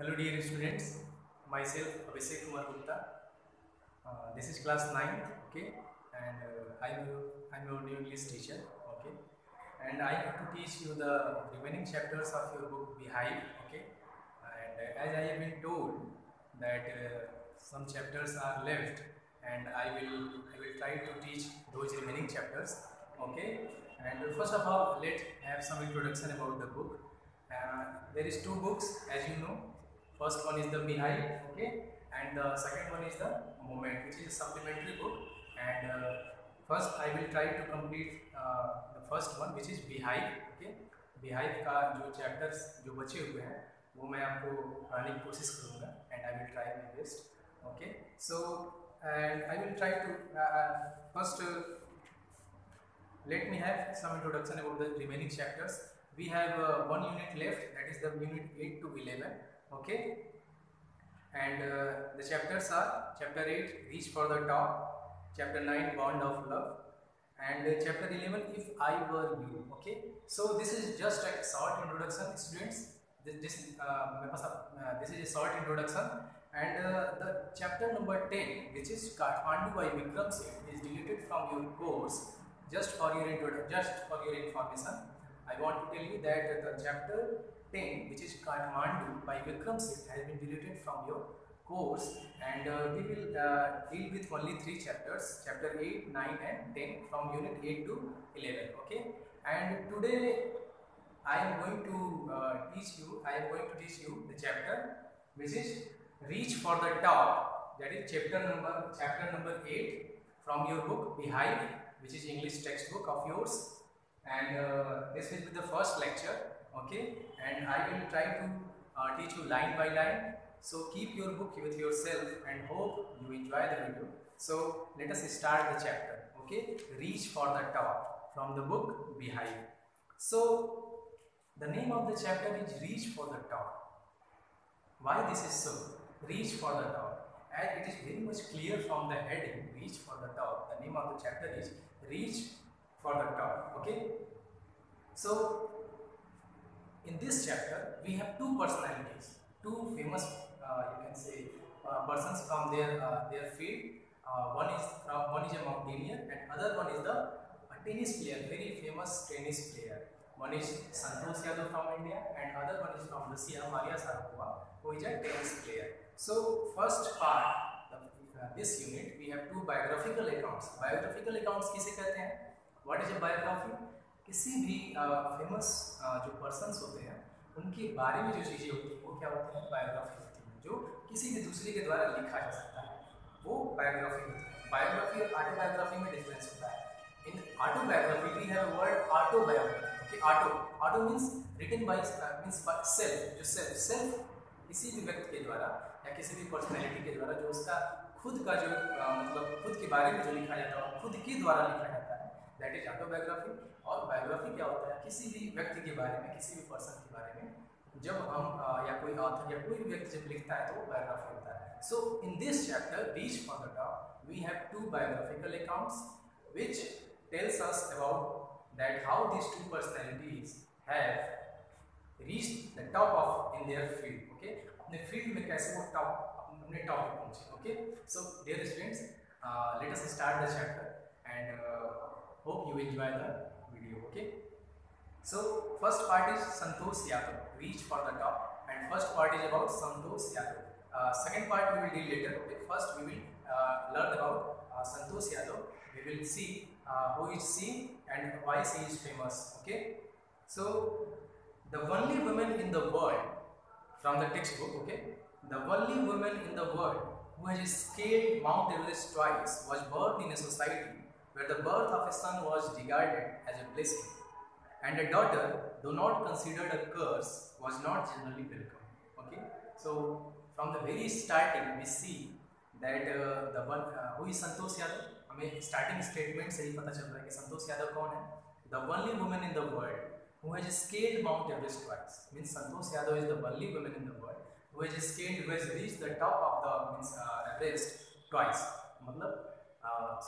Hello dear students, myself Abhishek Kumar Gupta. This is class 9th, okay, and I'm your new English teacher, okay, and I have to teach you the remaining chapters of your book Beehive, okay, and as I have been told that some chapters are left, and I will try to teach those remaining chapters, okay, and first of all let's have some introduction about the book. There is two books, as you know. First one is the Beehive, okay, and the second one is the Moment, which is a supplementary book. And first I will try to complete the first one, which is Beehive, okay. Beehive का जो chapters जो बचे हुए हैं वो मैं आपको पढ़ाने की कोशिश करूँगा, and I will try my best, okay. So and I will try to first let me have some introduction about the remaining chapters. We have one unit left, that is the unit 8 to 11, okay, and the chapters are chapter 8 Reach for the Top, chapter 9 Bond of Love, and chapter 11 If I Were You, okay. So this is just a short introduction, students. This is a short introduction, and the chapter number 10, which is Kathmandu by Vikram Seth, is deleted from your course. Just for your information, I want to tell you that the chapter 10, which is Kathmandu by Vikram Seth, has been deleted from your course, and we will deal with only 3 chapters, chapter 8, 9 and 10 from unit 8 to 11, okay. And today I am going to teach you the chapter which is Reach for the Top, that is chapter number 8 from your book Beehive, which is English textbook of yours, and this will be the first lecture, okay, and I will try to teach you line by line. So keep your book with yourself and hope you enjoy the video. So let us start the chapter, okay. Reach for the Top from the book Beehive. So the name of the chapter is Reach for the Top. Why this is so? Reach for the Top, and it is very much clear from the heading, Reach for the Top. The name of the chapter is Reach for the Top, okay. So in this chapter we have two personalities, two famous you can say persons from their field. One is a mountaineer, and other one is the tennis player, very famous tennis player. One is Santosh Yadav from India, and other one is from Russia, Maria Sharapova, who is a tennis player. So first part of this unit we have two biographical accounts. Biographical accounts किसे कहते हैं? What is a biography? किसी भी famous जो persons होते हैं उनके बारे में जो चीज़ें होती हैं वो क्या होती हैं? बायोग्राफी होती है, जो किसी भी दूसरे के द्वारा लिखा जा सकता है, वो बायोग्राफी होती है. बायोग्राफी और ऑटोबायोग्राफी में डिफरेंस होता है. In autobiography we have word autobiography, okay. Auto means written by means self, जो सेल्फ किसी भी व्यक्ति के द्वारा या किसी भी पर्सनैलिटी के द्वारा जो उसका खुद का जो मतलब खुद के बारे में जो लिखा जाता है, खुद के द्वारा लिखा जाता है, दैट इज ऑटोबायोग्राफी. और बायोग्राफी क्या होता है? किसी भी व्यक्ति के बारे में, किसी भी पर्सन के बारे में जब हम या कोई ऑथर या कोई भी व्यक्ति जब लिखता है तो वो बायोग्राफी होता है. So in this chapter reach for the top we have two biographical accounts which tells us about that how these two personalities have reached the top of in their field, okay. अपने field में कैसे वो अपने top पे पहुंचे, okay. So dear students, let us start the chapter and hope you enjoy the video, okay. So first part is Santosh Yadav, Reach for the Top, and first part is about Santosh Yadav. Second part we will deal later, okay. First we will learn about Santosh Yadav. We will see who is she and why she is famous, okay. So the only woman in the world, from the textbook, okay, the only woman in the world who has scaled Mount Everest twice was born in a society where the birth of a son was regarded as a blessing, and a daughter, though not considered a curse, was not generally welcome, okay. So from the very starting we see that the one who is Santosh Yadav. हमें starting statement से ही पता चल रहा है कि संतोष यादव कौन है? The only woman in the world who has scaled Mount Everest twice. Means Santosh Yadav is the only woman in the world who has scaled, who has reached the top of the means Everest twice. मतलब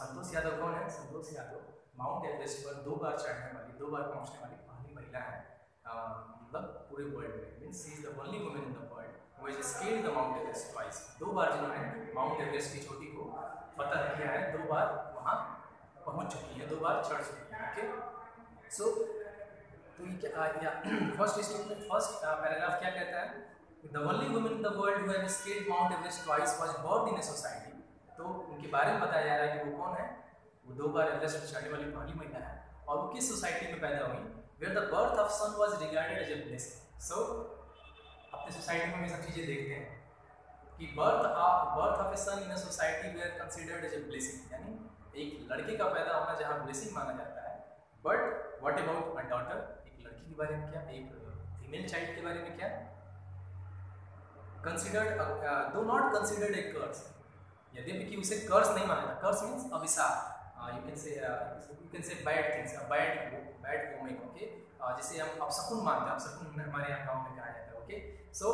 संतोष यादव कौन है? Santosh Yadav mount Everest पर 2 बार चढ़ने वाली, 2 बार पहुंचने वाली पहली महिला है मतलब पूरे वर्ल्ड में, means she is the only woman in the world who has scaled the mount Everest twice. 2 बार जिन्होंने माउंट एवरेस्ट की चोटी को फतह किया है, 2 बार वहाँ पहुँच चुकी है, 2 बार चढ़ चुकी है। ओके, सो तो ये क्या फर्स्ट स्टेटमेंट, फर्स्ट पैराग्राफ क्या कहता है? The only woman in the world who have scaled Mount Everest twice was born in a society. तो उनके बारे में बताया जा रहा है कि वो कौन है, वो 2 बार एवरेस्ट पर चढ़ने वाली पहली महिला है, और वो किस सोसाइटी में पैदा हुई, where the birth of son was regarded as a blessing. So अपने सोसाइटी में ये सब चीज़ें देखते हैं कि birth of a son in a society where considered as a blessing, यानी एक लड़के का पैदा होना जहाँ ब्लेसिंग माना जाता है। But what about a daughter, एक लड़की के बारे में क्या, एक फीमेल चाइल्ड के बारे में क्या, कंसिडर्ड दो नॉट कंसिडर्ड ए कर्स, यद्यपि कि उसे कर्स नहीं माना जाता। कर्स मीन्स अभिशाप, you can say bad things, bad omen. Okay, जिसे हम अपशकुन मानते हैं, अपशकुन हमारे यहाँ गाँव में कहा जाता है। ओके, सो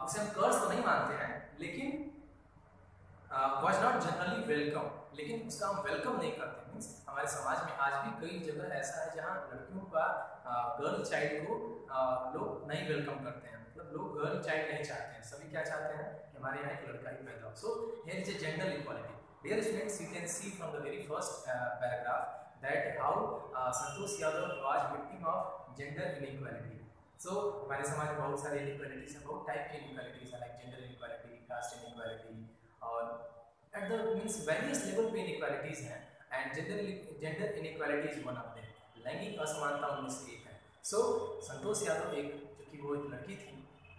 उसे हम कर्स तो नहीं मानते हैं, लेकिन वॉज नॉट जनरली वेलकम, लेकिन उसका हम वेलकम नहीं करते। मीन्स हमारे समाज में आज भी कई जगह ऐसा है जहाँ लड़कियों का गर्ल चाइल्ड को लोग नहीं वेलकम करते हैं, मतलब लोग गर्ल चाइल्ड नहीं चाहते हैं, सभी क्या चाहते हैं कि हमारे यहाँ एक लड़का ही पैदा हो। So here is a gender equality. Dear students, you can see from the very first paragraph that how Santosh Yadav was victim of gender inequality. So हमारे समाज में बहुत सारे इनइक्वालिटीज हैं, बहुत टाइप की इनइक्वालिटीज हैं, like gender inequality, caste inequality, और at the means various level पे इनइक्वालिटीज हैं, and gender inequality is one of them. लैंगिक असमानता उनमें से एक है। सो संतोष यादव एक, जो कि वो एक लड़की थी,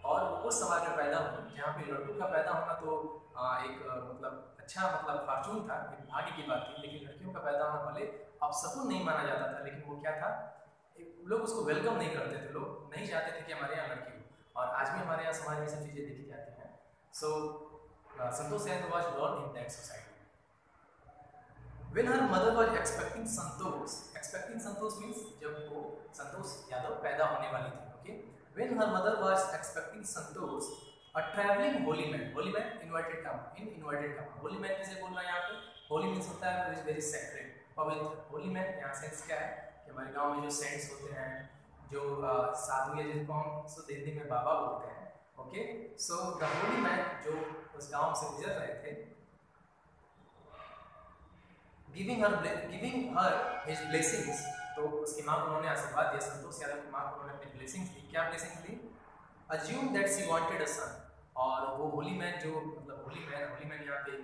और वो उस समाज में पैदा हुई जहाँ पे लड़कों का पैदा होना तो एक मतलब अच्छा, मतलब फॉर्चून था, एक भाग्य की बात थी, लेकिन लड़कियों का पैदा होना भले अपशकुन नहीं माना जाता था, लेकिन वो क्या था, लोग उसको वेलकम नहीं करते थे, लोग नहीं चाहते थे कि हमारे यहाँ लड़की हो, और आज भी हमारे यहाँ समाज में सब चीज़ें देखी जाती हैं। सो Santosh Yadav was born in that society. When her mother was expecting Santosh means जब वो संतोष यादव पैदा होने वाली थी। Okay, when her mother was expecting Santosh, a traveling holy man invited come, holy man किसे बोल रहा है यहाँ पे? holy means होता है which is very sacred, पवित्र। holy man यहाँ सेंस क्या है कि हमारे गांव में जो सेंट्स होते हैं, जो साधु, या जिनको हम शुद्ध हिंदी में बाबा बोलते हैं। Okay, so the holy man जो उस गांव से गुजर रहे थे, गिविंग हर हिज ब्लेसिंग्स, तो उसकी माँ को उन्होंने आशीर्वाद दिया, संतोष यादव की माँ को उन्होंने अपनी ब्लेसिंग्स दी। क्या ब्लेसिंग्स दी? Assume that she wanted a son, और वो होली मैन जो, मतलब होली मैन यहाँ पे एक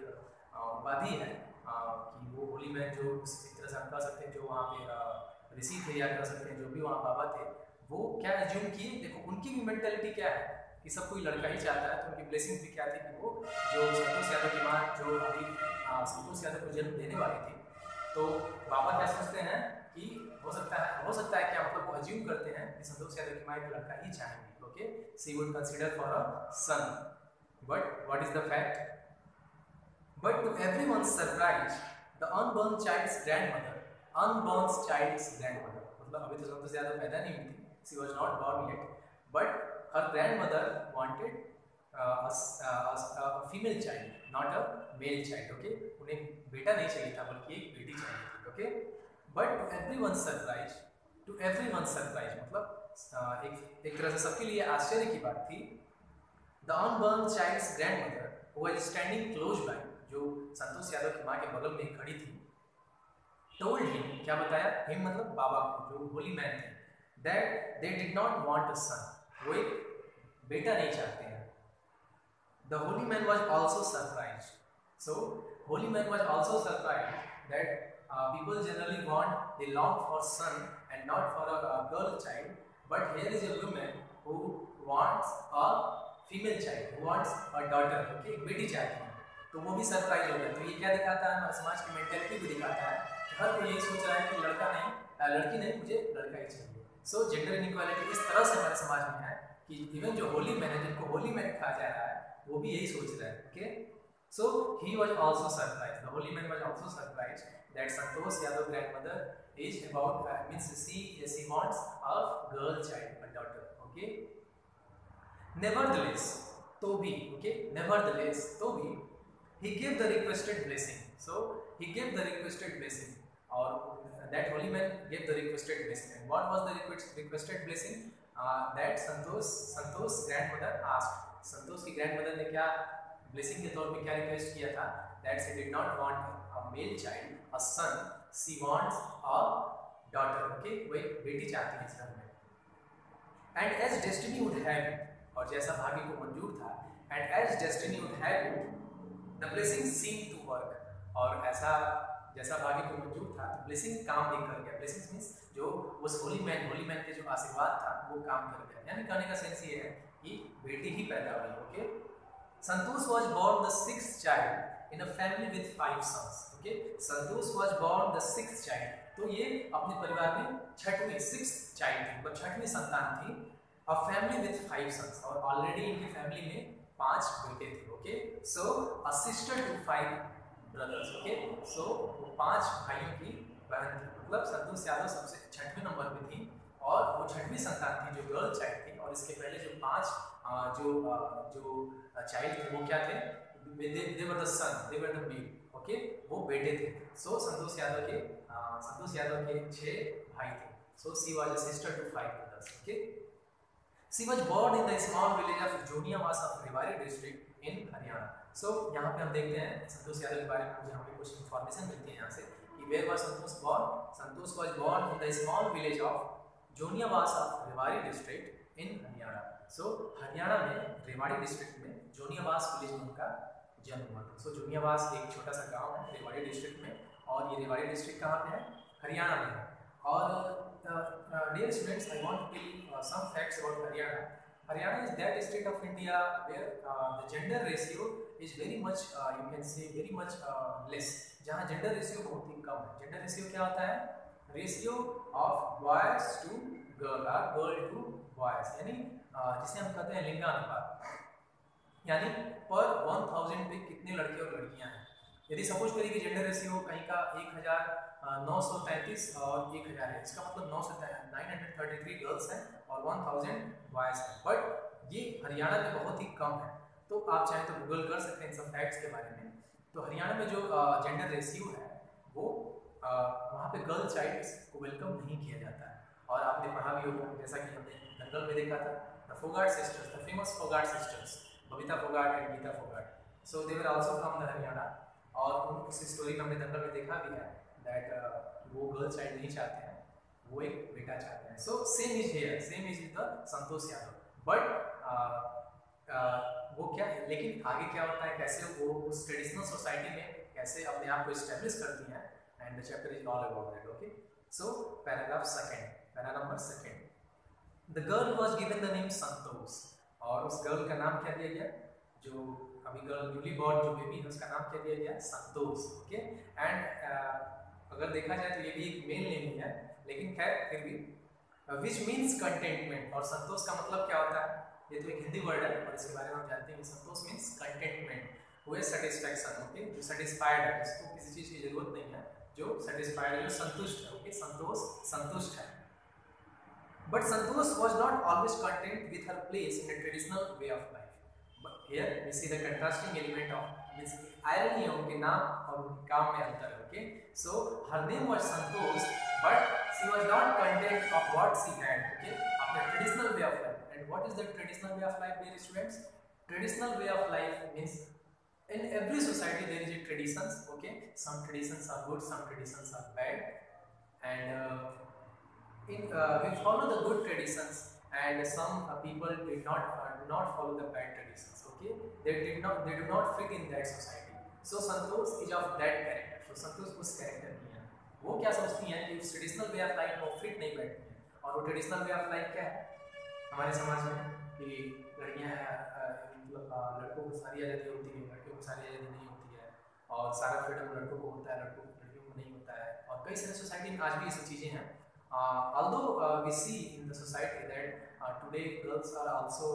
उपाधि है कि वो होली मैन जो एक तरह से हम कह सकते हैं जो वहाँ पे ऋषि थे, या कह सकते हैं जो भी वहाँ बाबा थे, वो क्या एज्यूम किए। देखो उनकी भी मेंटालिटी क्या है कि सब कोई लड़का ही चाहता है, तो उनकी ब्लेसिंग्स भी क्या थी कि वो जो संतोष यादव की माँ जो अभी संतोष यादव को जन्म देने वाली थी, तो बाबा क्या सोचते हैं कि हो सकता है क्या, मतलब वो अज्यूम करते हैं कि संतोष यादव की माँ एक लड़का ही चाहेंगी। Okay, she would consider for a son, but what is the fact? But to everyone's surprise the unborn child's grandmother, मतलब अभी तो संतोष यादव पैदा नहीं हुई थी, she was not born yet, but her grandmother wanted a female child, not a male child. Okay, उन्हें बेटा नहीं चाहिए था, बल्कि एक बेटी चाहिए थी। Okay, but to everyone's surprise, मतलब एक तरह से सबके लिए आश्चर्य की बात थी, the unborn child's grandmother who was standing close by, जो संतोष यादव की माँ के बगल में खड़ी थी, told him, क्या बताया? him मतलब बाबा को, जो होली मैन थे, that they did not want a son, वो एक बेटा नहीं चाहते हैं। The holy man was also surprised. So holy man was also surprised that people generally they long for son and not for a girl child. But here is a woman who wants a female child, who wants a daughter. Okay, एक बेटी चाहती है, तो वो भी surprise हो गया। तो ये क्या दिखाता है? हमारे समाज की मेंटेलिटी भी दिखाता है कि हर कोई यही सोच रहा है कि लड़की नहीं, मुझे लड़का ही चाहिए। सो जेंडर इनइक्वालिटी इस तरह से हमारे समाज में है कि इवन जो होली मैन है, जिनको होली मैन कहा जा रहा है, वो भी यही सोच रहा है। Okay, so he was also surprised, the holy man was also surprised that Santosh Yadav grandmother is about means she wants a girl child, a daughter. Okay, nevertheless, तो भी, ओके, नेवरदलेस, तो भी, he give the requested blessing, so he give the requested blessing, और that holy man gave the requested blessing. And what was the requested blessing? That Santosh grandmother asked. संतोष की grandmother ने क्या blessing के तौर पे क्या रिक्वेस्ट किया था? That she did not want a male child, a son. She wants a daughter. Okay, वो एक बेटी चाहती है इस घर में. And as destiny would have it, और जैसा भाग्य को मंजूर था, and as destiny would have it, the blessing seemed to work. और ऐसा जैसा भाग्य को मंजूर था, तो ब्लेसिंग काम भी कर गया. ब्लेसिंग मींस जो उस होली मैन के जो आशीर्वाद था वो काम कर गया. यानी कहने का सेंस ये है कि बेटी ही पैदा हुई. Okay, Santosh was born the sixth child in a family with 5 sons. Okay, Santosh was born the sixth child. तो ये अपने परिवार में सिक्स्थ चाइल्ड थी, मतलब 6वीं संतान थी. A family with 5 sons, और ऑलरेडी इनकी फैमिली में 5 बेटे थे. Okay, so a sister to 5 brothers. Okay, so वो 5 भाइयों की बहन थी. मतलब संतोष यादव सबसे 6वें नंबर पे थी और वो 6वीं संतान थी जो गर्ल चाइल्ड थी. और इसके पहले जो 5 जो चाइल्ड थे वो क्या थे? they were the son, they were the male. Okay, वो बेटे थे. सो संतोष यादव के 6 भाई थे. So she was a sister to 5 brothers. Okay, she was born in the small village of Joniawasa of Rewari district in Haryana. So यहाँ पे हम देखते हैं संतोष यादव के बारे में मुझे यहाँ पे कुछ इन्फॉर्मेशन मिलती है यहाँ से कि where was Santosh born? Santosh was born in the small village of Joniawasa of Rewari district in Haryana. So Haryana में रेवाड़ी डिस्ट्रिक्ट में जोनियावास विलेज में उनका जन्म हुआ था. सो जोनियावास एक छोटा सा गांव है रेवाड़ी डिस्ट्रिक्ट में, और ये रेवाड़ी डिस्ट्रिक्ट कहाँ पे है? हरियाणा में है. और dear students, I want to tell you some facts about Haryana. Haryana is that state of India where the gender ratio is very much, you can say very much less. जहाँ gender ratio बहुत ही कम है. Gender ratio क्या होता है? Ratio of boys to girl or girl to boys, यानी जिसे हम कहते हैं लिंगानुपात. यानी पर 1000 पे कितने लड़के और लड़कियां हैं. यदि सपोज करिए कि जेंडर रेशियो कहीं का 1933 और 1000 है, इसका मतलब 933 गर्ल्स हैं और 1000 बॉयज हैं. बट ये हरियाणा में बहुत ही कम है. तो आप चाहें तो गूगल कर सकते हैं इन सब फैक्ट्स के बारे में. तो हरियाणा में जो जेंडर रेशियो है वो वहाँ पे गर्ल चाइल्ड्स को वेलकम नहीं किया जाता है. और आपने पढ़ा भी होगा, जैसा कि हमने दंगल में देखा था, the Phogat sisters, the famous Phogat sisters, Babita Phogat and Geeta Phogat. So they were also from the Haryana. और उस स्टोरी में हमने दंगल में देखा भी है दैट वो गर्ल चाइल्ड नहीं चाहते हैं, वो एक बेटा चाहते हैं. So same is here, same is with the Santosh Yadav. But वो क्या है, लेकिन आगे क्या होता है, कैसे वो उस ट्रेडिशनल सोसाइटी में कैसे अपने आप को इस्टेब्लिश करती हैं, and the chapter is all about that. Okay, so paragraph second, para number second. The girl was given the name Santosh. और उस गर्ल का नाम क्या दिया गया? जो अभी गर्ल न्यूली बॉर्न जो बेबी है उसका नाम क्या दिया गया? संतोष. ओके, एंड अगर देखा जाए तो ये भी एक मेल नेम ही है, लेकिन खैर फिर भी विच मीन्स कंटेंटमेंट. और संतोष का मतलब क्या होता है? ये तो एक हिंदी वर्ड है और इसके बारे में हम जानते हैं कि संतोष मीन्स कंटेंटमेंट, वो है सेटिस्फैक्शन. ओके, जो सेटिस्फाइड है, उसको किसी चीज़ की जरूरत नहीं है, जो सेटिस्फाइड है, जो संतुष्ट है. ओके, संतोष संतुष्ट है. But Santosh was not always content with her place in a traditional way of life. But here we see the contrasting element of means irony है उनके नाम और उनके काम में अंतर है. Okay, so her name was Santosh, but she was not content of what she had. Okay, of the traditional way of life. And what is the traditional way of life, dear students? Traditional way of life means in every society there is a traditions. Okay, some traditions are good, some traditions are bad, and we follow the good traditions, and some people do not follow the bad traditions. Okay, they do not fit in that society. So Santosh is of that character. So Santosh उस character की है. वो क्या सोचती हैं कि उस traditional way of life में fit नहीं बैठती हैं. और वो traditional way of life क्या है हमारे समाज में कि लड़कियां मतलब लड़कों को सारी आज़ादी होती है, लड़कियों को सारी आज़ादी नहीं होती है, और सारा फ्रीडम लड़कों को होता है, लड़कियों को नहीं होता है. और कई सारी सोसाइटी में आज भी ये सब चीज़ें हैं. Although we see in the society that today girls are also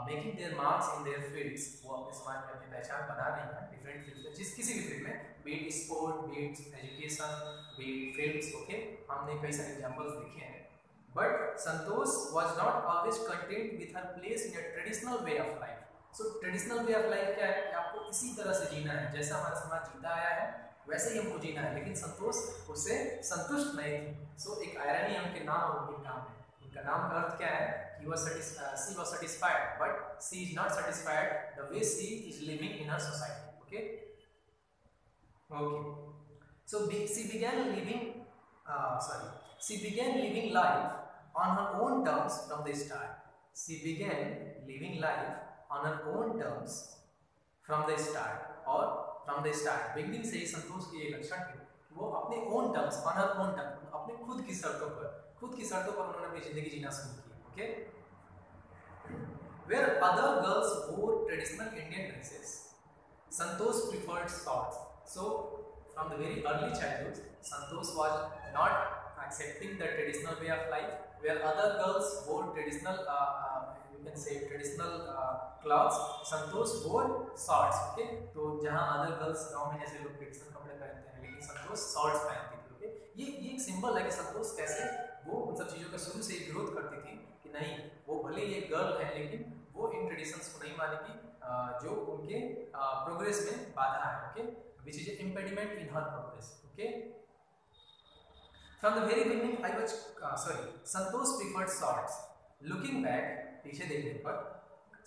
making their marks in their fields, वो अपने समाज में अपनी पहचान बना रही हैं डिफरेंट फील्ड्स में, किसी भी फील्ड में, be it sport, be it education, be it films. Okay, हमने कई सारे एग्जांपल्स देखे हैं. But Santosh was not always content with her place in a traditional way of life. So traditional way of life क्या है कि आपको इसी तरह से जीना है जैसा हमारा समाज जीता आया है, वैसे ही हमको जीना है, लेकिन संतोष उससे संतुष्ट नहीं थी। सो एक आयरनी है उनके नाम और उनके काम है। उनका नाम का अर्थ क्या है कि she was satisfied but she is not satisfied the way she is living in her society. Okay okay so she began living life on her own terms from the start. She began living life on her own terms from the start, और from the start beginning से ही संतोष की ये लक्षण थे कि वो अपने own terms, on her own terms, अपने खुद की शर्तों पर उन्होंने अपनी जिंदगी जीना शुरू की। Okay where other girls wore traditional Indian dresses, Santosh preferred shorts. So from the very early childhood, Santosh was not accepting the traditional way of life, where other girls wore traditional, you can say traditional clothes. Santosh wore shorts. Okay, तो जहाँ other girls गाँव में जैसे लोग traditional कपड़े पहनते हैं, लेकिन संतोष shorts पहनती थी। ओके, ये एक सिंबल है कि संतोष कैसे वो उन सब चीज़ों का शुरू से ही विरोध करती थी कि नहीं, वो भले ये गर्ल है लेकिन वो इन ट्रेडिशंस को नहीं मानेगी जो उनके प्रोग्रेस में बाधा है। Okay, which is an impediment in her progress. Okay, from the very beginning I was Santosh preferred shorts. Looking back, पीछे देखने पर,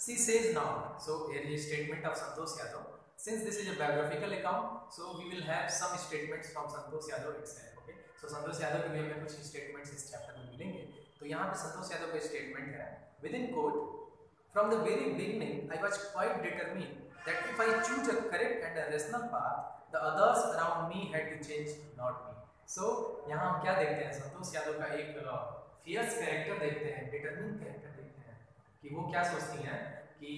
she says now, so here is statement of Santosh Yadav. Since this is a biographical account, so we will have some statements from Santosh Yadav itself. Okay, so Santosh Yadav के भी हमें कुछ statements इस chapter में मिलेंगे। तो यहाँ पे संतोष यादव का statement है, within quote, from the very beginning I was quite determined that if I choose a correct and a rational path, the others around me had to change, not me. So यहाँ हम क्या देखते हैं, संतोष यादव का एक fierce character देखते हैं, determine character देखते हैं कि वो क्या सोचती हैं कि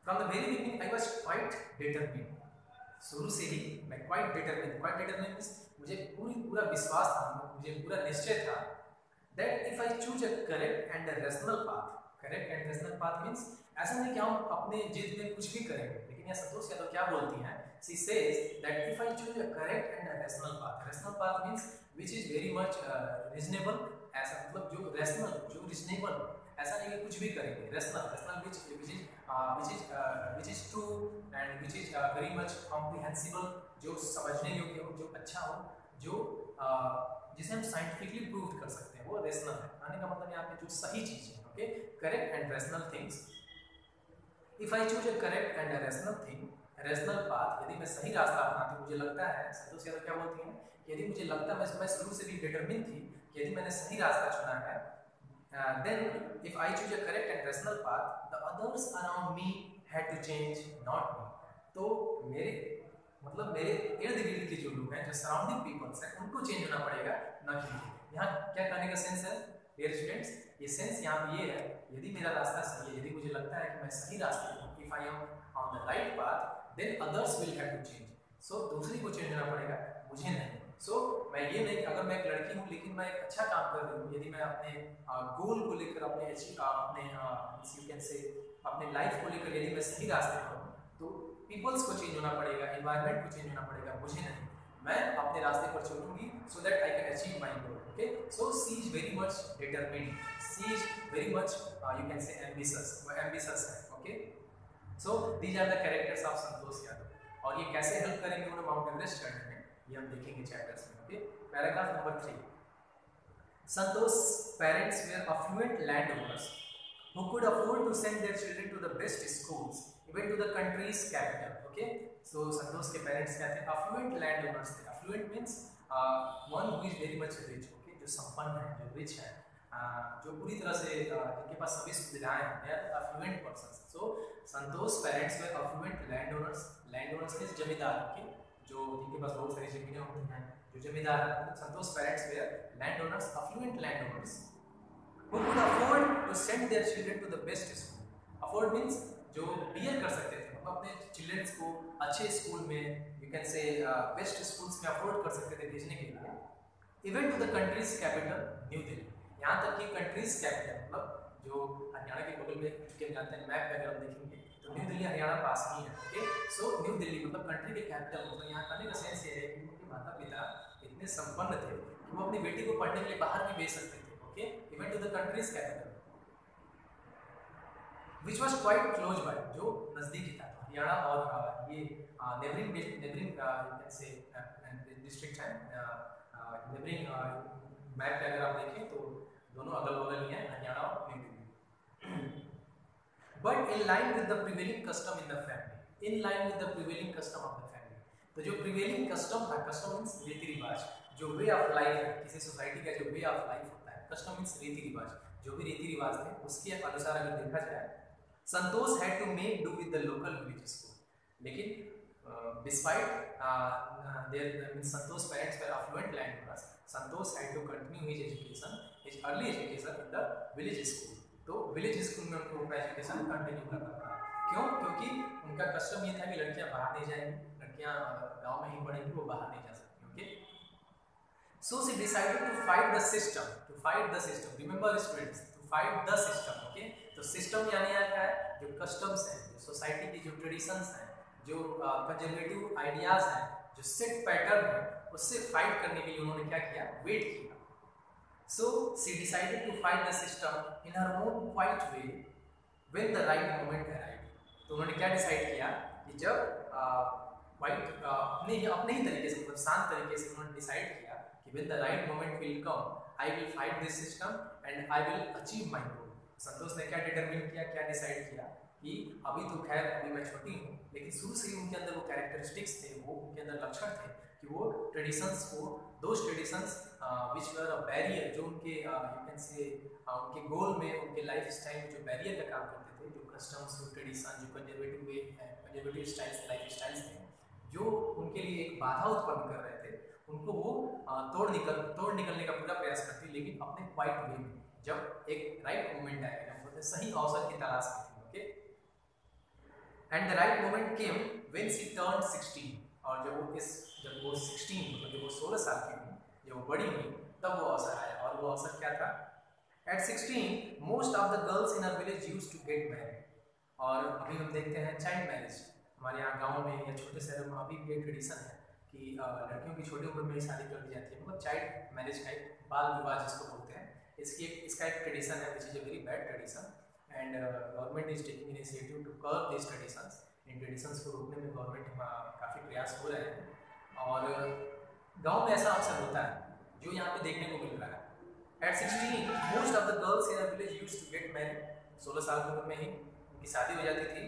from the very beginning I was quite determined. शुरू से ही मैं quite determined means मुझे पूरा विश्वास था, मुझे पूरा निश्चय था that if I choose a correct and a rational path, correct and rational path means ऐसा नहीं कि हम अपने जिद में कुछ भी करेंगे, लेकिन यह संतोष यादव क्या बोलती हैं, she says that if I choose a correct and a rational path means which is very much reasonable, ऐसा मतलब जो rational, जो reasonable, ऐसा नहीं कि कुछ भी करेंगे, rational which is true and which is very much comprehensible, जो समझने योग्य हो, जो अच्छा हो, जो जिसे हम साइंटिफिकली प्रूव कर सकते हैं, वो rational है। कहने का मतलब यहाँ पे जो सही चीज़ है। Okay, correct and rational things. If I choose a correct and a rational thing, rational path, यदि मैं सही रास्ता अपनाती हूँ, मुझे लगता है, संतोष यादव क्या बोलती हैं, यदि मुझे लगता है, मैं शुरू से भी डिटरमिन थी कि यदि मैंने सही रास्ता चुना है, then if I choose a correct and rational path, the others around me had to change, not me. तो मेरे इर्द गिर्द के जो लोग हैं, जो सराउंडिंग पीपल्स हैं, उनको चेंज होना पड़ेगा, ना कि मुझे। यहाँ क्या कहने का सेंस है डियर स्टूडेंट्स, ये सेंस यहाँ पे ये है, यदि मेरा रास्ता सही है, यदि मुझे लगता है कि मैं सही रास्ते पर हूँ, if I am on the right path, then others will have to change. So दूसरी को चेंज होना पड़ेगा, मुझे नहीं। सो मैं ये नहीं, अगर मैं एक लड़की हूँ लेकिन मैं एक अच्छा काम कर रही हूँ, यदि मैं अपने गोल को लेकर, अपने लाइफ को लेकर यदि मैं सही रास्ते पर हूँ, तो पीपल्स को चेंज होना पड़ेगा, एनवायरनमेंट को चेंज होना पड़ेगा, मुझे नहीं। मैं अपने रास्ते पर चलूंगी so that I can achieve my goal. Okay, so she is very much determined, she is very much you can say ambitious, वो एम्बिशियस है। Okay, so these are the characters of Santosh Yadav, और ये कैसे हेल्प करेंगे उन्हें mount Everest चढ़ने में, ये हम देखेंगे चैप्टर्स में। Okay, paragraph number 3, Santosh parents were affluent land owners who could afford to send their children to the best schools, even to the country's capital. Okay, so Santosh के parents क्या थे, affluent landowners थे। affluent means one who is very much rich. Okay, जो संपन्न है, जो rich है, जो पूरी तरह से जिनके पास सभी सुविधाएं हैं, they are affluent persons. So Santosh parents were affluent landowners. Landowners means जमींदार, okay, जो जिनके पास बहुत सारी जमीनें होती हैं, जो जमींदार हैं। Santosh parents were landowners, affluent landowners who could afford to send their children to the best school. Afford means जो bear कर सकते थे, अपने चिल्ड्रंस को अच्छे स्कूल में, you can say best schools में अफोर्ड कर सकते थे भेजने के लिए। Even to the country's capital New Delhi, यहाँ तक कि कंट्रीज कैपिटल मतलब जो हरियाणा के बगल में, क्योंकि हम जानते हैं मैप पे अगर हम देखेंगे तो न्यू दिल्ली हरियाणा पास ही है। ओके, सो न्यू दिल्ली मतलब कंट्री के कैपिटल, मतलब यहाँ कहने का सेंस ये है कि उनके माता पिता इतने संपन्न थे कि वो अपनी बेटी को पढ़ने के लिए बाहर भी भेज सकते थे। Okay, even to the country's capital which was quite close by, जो नजदीक ही था। हरियाणा और ये नेबरिंग से डिस्ट्रिक्ट है, नेबरिंग मैप पे अगर आप देखें तो दोनों अगल बगल ही है, हरियाणा और new Delhi. But in line with the prevailing custom in the family, in line with the prevailing custom of the family, तो जो प्रिवेलिंग कस्टम था, कस्टम मीन्स रीति रिवाज, जो वे ऑफ लाइफ है किसी सोसाइटी का, जो वे ऑफ लाइफ होता है, कस्टम मीन्स रीति रिवाज, जो भी रीति रिवाज थे उसके अनुसार अगर देखा जाए, Santosh had to make do with the local village school, लेकिन despite there means Santosh parents were affluent landlords, Santosh had to continue his education, his early education in the village school, तो विलेज स्कूल में उनको अपना एजुकेशन कंटिन्यू करना पड़ा। क्यों? क्योंकि उनका कस्टम ये था कि लड़कियां बाहर नहीं जाएंगी, लड़कियां गांव में ही पढ़ेंगी, वो बाहर नहीं जा सकती। Okay, so she decided to fight the system, to fight the system, remember students, to fight the system. Okay, तो सिस्टम यानी क्या है, जो कस्टम्स हैं, जो सोसाइटी की जो ट्रेडिशंस हैं, जो कंजर्वेटिव आइडियाज हैं, जो सेट पैटर्न है, उससे फाइट करने के लिए उन्होंने क्या किया, वेट किया। So she decided to fight the system in her own quiet way when the right moment arrived. तो उन्होंने क्या डिसाइड किया कि जब अपने ही तरीके से, मतलब शांत तरीके से उन्होंने डिसाइड किया कि when the right moment will come, I will fight this system and I will achieve my goal. संतोष ने क्या डिटरमिन किया, क्या डिसाइड किया कि अभी तो खैर अभी मैं छोटी हूँ, लेकिन शुरू से ही उनके अंदर वो कैरेक्टरिस्टिक्स थे, वो उनके अंदर लक्षण थे कि वो ट्रेडिशंस को, those traditions which were a barrier, जो उनके यू कैन से उनके गोल में, उनके लाइफ स्टाइल में जो बैरियर का काम करते थे, जो कस्टम्स, जो ट्रेडिशन, जो कंजर्वेटिव वे, कंजर्वेटिव स्टाइल्स, लाइफ स्टाइल्स थे, जो उनके लिए एक बाधा उत्पन्न कर रहे थे, उनको वो तोड़ निकलने का पूरा प्रयास करती, लेकिन अपने क्वाइट वे में, जब एक राइट मोमेंट आएगा, सही अवसर की तलाश में थी। Okay, and the right moment came when she turned 16, और जब वो 16, मतलब जब वो 16 साल की हुई, जब वो बड़ी हुई, तब वो अवसर आया, और वो अवसर क्या था? At 16 most of the girls in our village used to get married, और अभी हम देखते हैं चाइल्ड मैरिज, हमारे यहाँ गांव में या छोटे शहरों में अभी भी ये ट्रेडिशन है कि लड़कियों की छोटी उम्र में ही शादी कर दी जाती है, मतलब चाइल्ड मैरिज का एक बाल विवाह जिसको बोलते हैं, इसका एक ट्रेडिशन है, which is a very bad tradition, and government is taking initiative to curb this traditions. इन ट्रेडिशंस को रोकने में गवर्नमेंट काफ़ी प्रयास हो रहे हैं, और गांव में ऐसा अक्सर होता है जो यहाँ पे देखने को मिल रहा है। At 16 most of the girls in a village used to get married, 16 साल की उम्र में ही उनकी शादी हो जाती थी।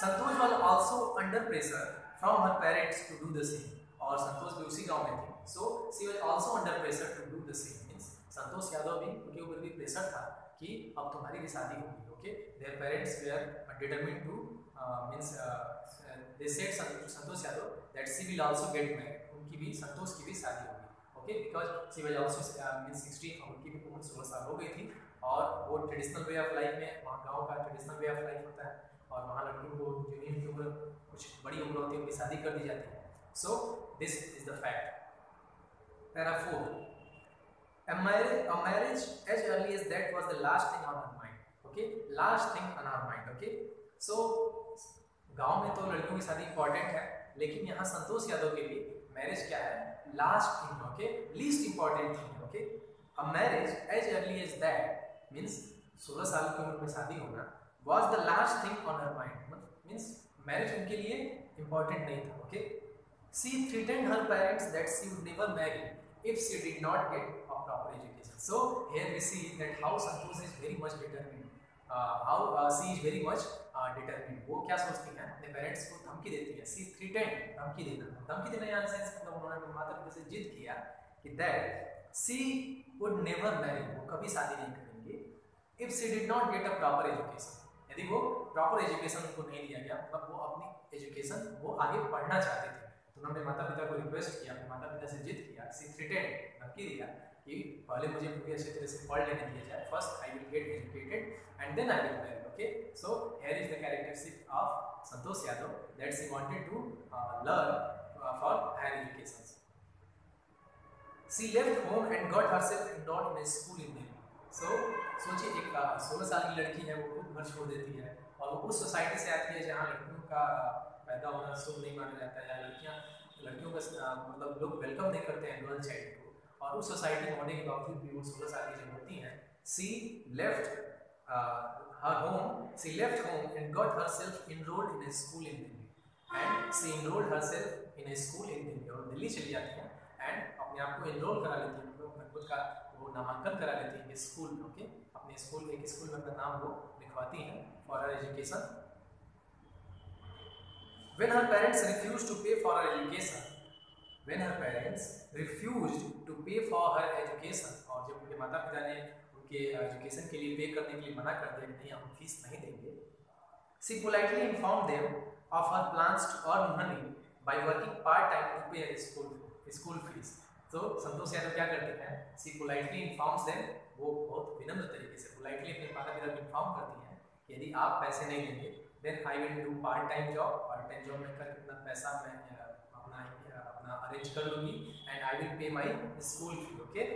Santosh was also under pressure from her parents to do the same, और संतोष भी उसी गांव में थी, so she was also under pressure to do the same, means Santosh Yadav भी, उनके ऊपर भी प्रेशर था कि अब तुम्हारी भी शादी होगी। Okay, their parents were determined to means they said Santosh Yadav that she will also get married, उनकी भी, संतोष की भी शादी होगी। Okay, because she was also means 16, उनकी भी उम्र 16 साल हो गई थी, और वो ट्रेडिशनल वे ऑफ लाइफ में, वहाँ गाँव का ट्रेडिशनल वे ऑफ लाइफ होता है, और वहाँ लड़कियों को जो इनकी उम्र कुछ बड़ी उम्र होती है उनकी शादी कर दी जाती है। So this is the fact. Para 4, a marriage as early as that was the last thing on her mind. Okay, last thing on her mind. Okay, so गांव में तो लड़कियों की शादी इंपॉर्टेंट है, लेकिन यहाँ संतोष यादव के लिए मैरिज क्या है? Last thing. Okay, least important thing. Okay, a marriage as early as that means 16 साल की उम्र में शादी होना was the last thing on her mind, means marriage उनके लिए इंपॉर्टेंट नहीं था। Okay, she threatened her parents that she would never marry if she did not get a proper education. So here we see that how Santosh is very much determined, how she is very much determined. वो क्या सोचती हैं? अपने parents को धमकी देती है। She threatened, धमकी देना यानी सेंस मतलब उन्होंने माता पिता से जिद किया कि that she would never marry, वो कभी शादी नहीं करेंगे, if she did not get a proper education, यदि वो प्रॉपर एजुकेशन उनको नहीं दिया गया, मतलब वो अपनी एजुकेशन वो आगे पढ़ना चाहते थे, तो उन्होंने माता पिता को रिक्वेस्ट किया, अपने माता पिता से जिद किया, सी थ्रेटेंड, धमकी दिया कि पहले मुझे पूरी अच्छी तरह से पढ़ लेने दिया जाए, first I will get educated and then I will marry. Okay, so here is the characteristic of Santosh Yadav that she wanted to learn for higher education. She left home and got herself enrolled in a school in Delhi. So सोचिए, एक 16 साल की लड़की है, वो खुद घर छोड़ देती है, और वो उस सोसाइटी से आती है जहाँ लड़कियों का पैदा होना शुभ नहीं माना जाता है, या लड़कियों का मतलब लोग वेलकम नहीं करते हैं गर्ल चाइल्ड को, और उस सोसाइटी में होने के बावजूद भी वो 16 साल की जब होती हैं, she left her home, she left home and got herself enrolled in a school in Delhi. And she enrolled herself in A school in Delhi, और दिल्ली चली जाती है एंड अपने आप को इनरोल करा लेती है, अपना खुद का वो नामांकन करा लेती है स्कूल में। ओके, अपने स्कूल, एक स्कूल में अपना नाम वो लिखवाती हैं for her education. When her parents refused to pay for her education, when her parents refused to pay for her education, और जब उनके माता पिता ने उनके एजुकेशन के लिए पे करने के लिए मना कर दिया कि नहीं हम फीस नहीं देंगे, she politely informed them of her plans to earn money by working part time to pay her school fees. तो संतोष यादव क्या करते हैं, she politely informs them, वो बहुत विनम्र तरीके से politely अपने माता पिता को इन्फॉर्म करती हैं कि यदि आप पैसे नहीं देंगे then I will do part time job, part time job में कर कितना पैसा मैं अपना अरेंज कर लूँगी and I will pay my school fee. Okay,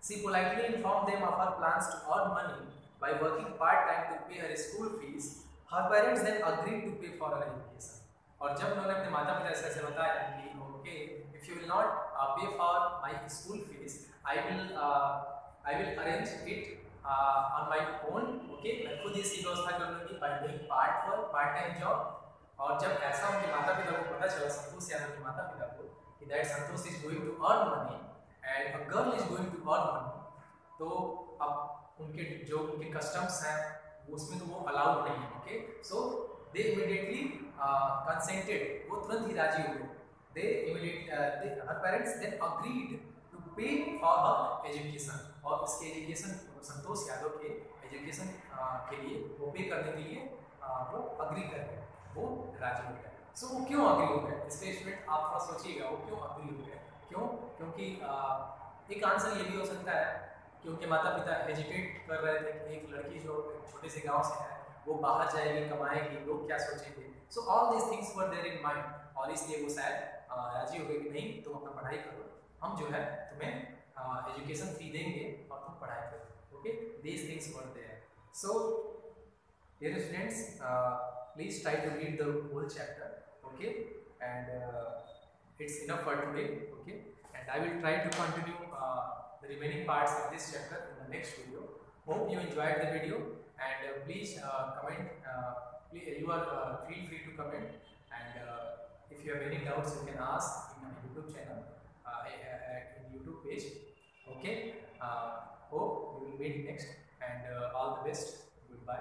she politely informed them of her plans to earn money by working part time to pay her school fees. Her parents then agreed to pay for her education. और जब उन्होंने अपने माता पिता से ऐसे बताया कि okay if you will not pay for my school fees, I will arrange it on my own. Okay, मैं खुद इसकी व्यवस्था कर लूँगी by doing part time job. और जब ऐसा उनके माता पिता को पता चला, संतोष यादव के माता पिता को, कि that Santosh is going to earn money and a girl is going to earn money, तो अब उनके जो उनके कस्टम्स हैं उसमें तो वो अलाउड नहीं है। ओके, सो दे इमीडिएटली कंसेंटेड, वो तुरंत ही राजी हो गए। हर पेरेंट्स देन अग्रीड टू पे फॉर हर एजुकेशन, और उसके एजुकेशन, संतोष यादव के एजुकेशन के लिए वो पे करने के लिए वो अग्री कर गए, वो राजी हो गए। सो वो क्यों अग्री हो गए, इसके स्टूडेंट आप थोड़ा सोचिएगा वो क्यों अग्री हो गए। क्यों? क्योंकि एक आंसर ये भी हो सकता है कि उनके माता पिता हेजिटेट कर रहे थे कि एक लड़की जो छोटे से गांव से है वो बाहर जाएगी, कमाएगी, लोग क्या सोचेंगे। So all this things were there in mind, और इसलिए वो शायद राजी हो गए कि नहीं तुम अपना पढ़ाई करो, हम जो है तुम्हें एजुकेशन फी देंगे और तुम पढ़ाई करो। Okay, these things were there. So dear students, please try to read the whole chapter. Okay, and it's enough for today. Okay, and I will try to continue the remaining parts of this chapter in the next video. Hope you enjoyed the video, and please comment. Please, you are feel free to comment, and if you have any doubts you can ask in my YouTube channel, in YouTube page. Okay, hope we will meet next, and all the best. Goodbye.